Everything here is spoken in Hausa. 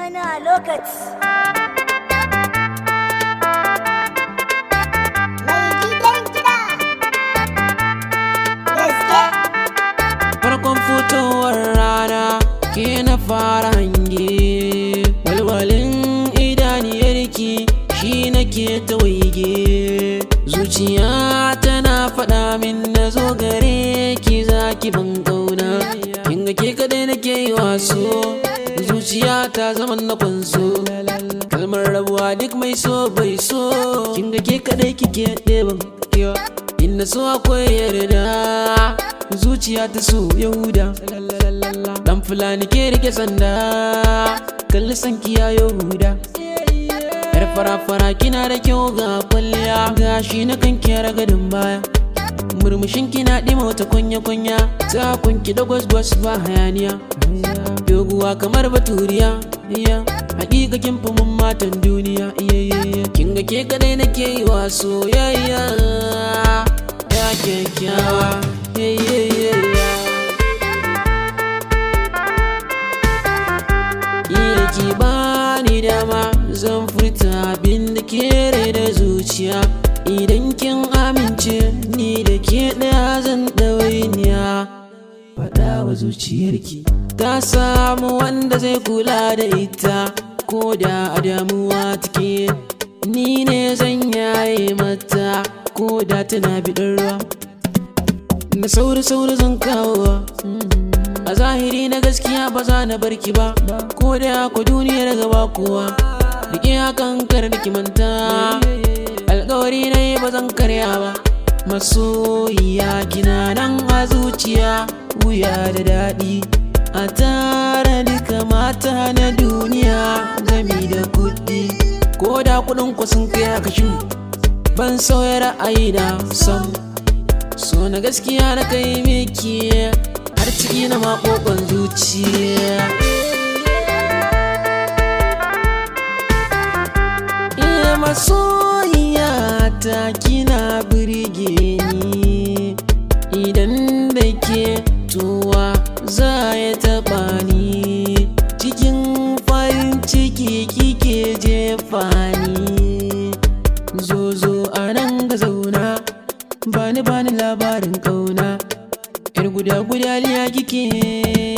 Sunana lokaci. Mai gidan kiɗa. Gaske. Farkon fitowar rana ke na fara hange, walwalin idaniyarki shi nake ta waige. Zuciya tana faɗa min na zo gare ki zaki ban ƙauna. Kinga ke kadai nake yi waso, zuciya ta zama na kwanso. Kalmar rabuwa duk mai so bai so, kinga ke kadai kike ɗeban kewa. Inna so akwai yarda, zuciya ta so yahuda. Dan fulani ke rike sanda, kalli sanki ya yahuda. Yar fara-fara kina da kyau ga kwalliya, gashi na kan kyara gadon baya. Murmushin kina ɗima wata kunya-kunya, ta kunki da gwas-gwas ba hayaniya. Doguwa kamar baturiya, hakika kin fi mun matan duniya. Kinga ke kadai nake yi wa soyayya, ya kyakkyawa. Ki bani dama zan furta abin da ke rai da zuciya. Idan kin amince ni da ke ɗaya zan ɗawainiya. Faɗa wa zuciyarki ta samu wanda zai kula da ita, ko da a damuwa take ni ne zan yaye mata, ko da tana biɗar ruwa na sauri-sauri zan kawowa. A zahiri na gaskiya ba za na barki ba, ko da ku duniyar gaba kowa. Rike hakan kar da ki manta, alƙawari na yi ba zan karya ba. Masoyiya kina nan a zuciya, wuya da daɗi a tara duka mata na duniya gami da kuɗi. Ko da kuɗin ku sun kai haka shi ban sauya ra'ayi na sam. So na gaskiya na kai miki har ciki na maƙoƙon zuciya. Masoyiya ta kina birge ni, idan da ke tuwa za ya taɓa ni. Cikin farin ciki kike jefa ni, zo a nan ga zauna, bani labarin ƙauna. Yar guda liya kike.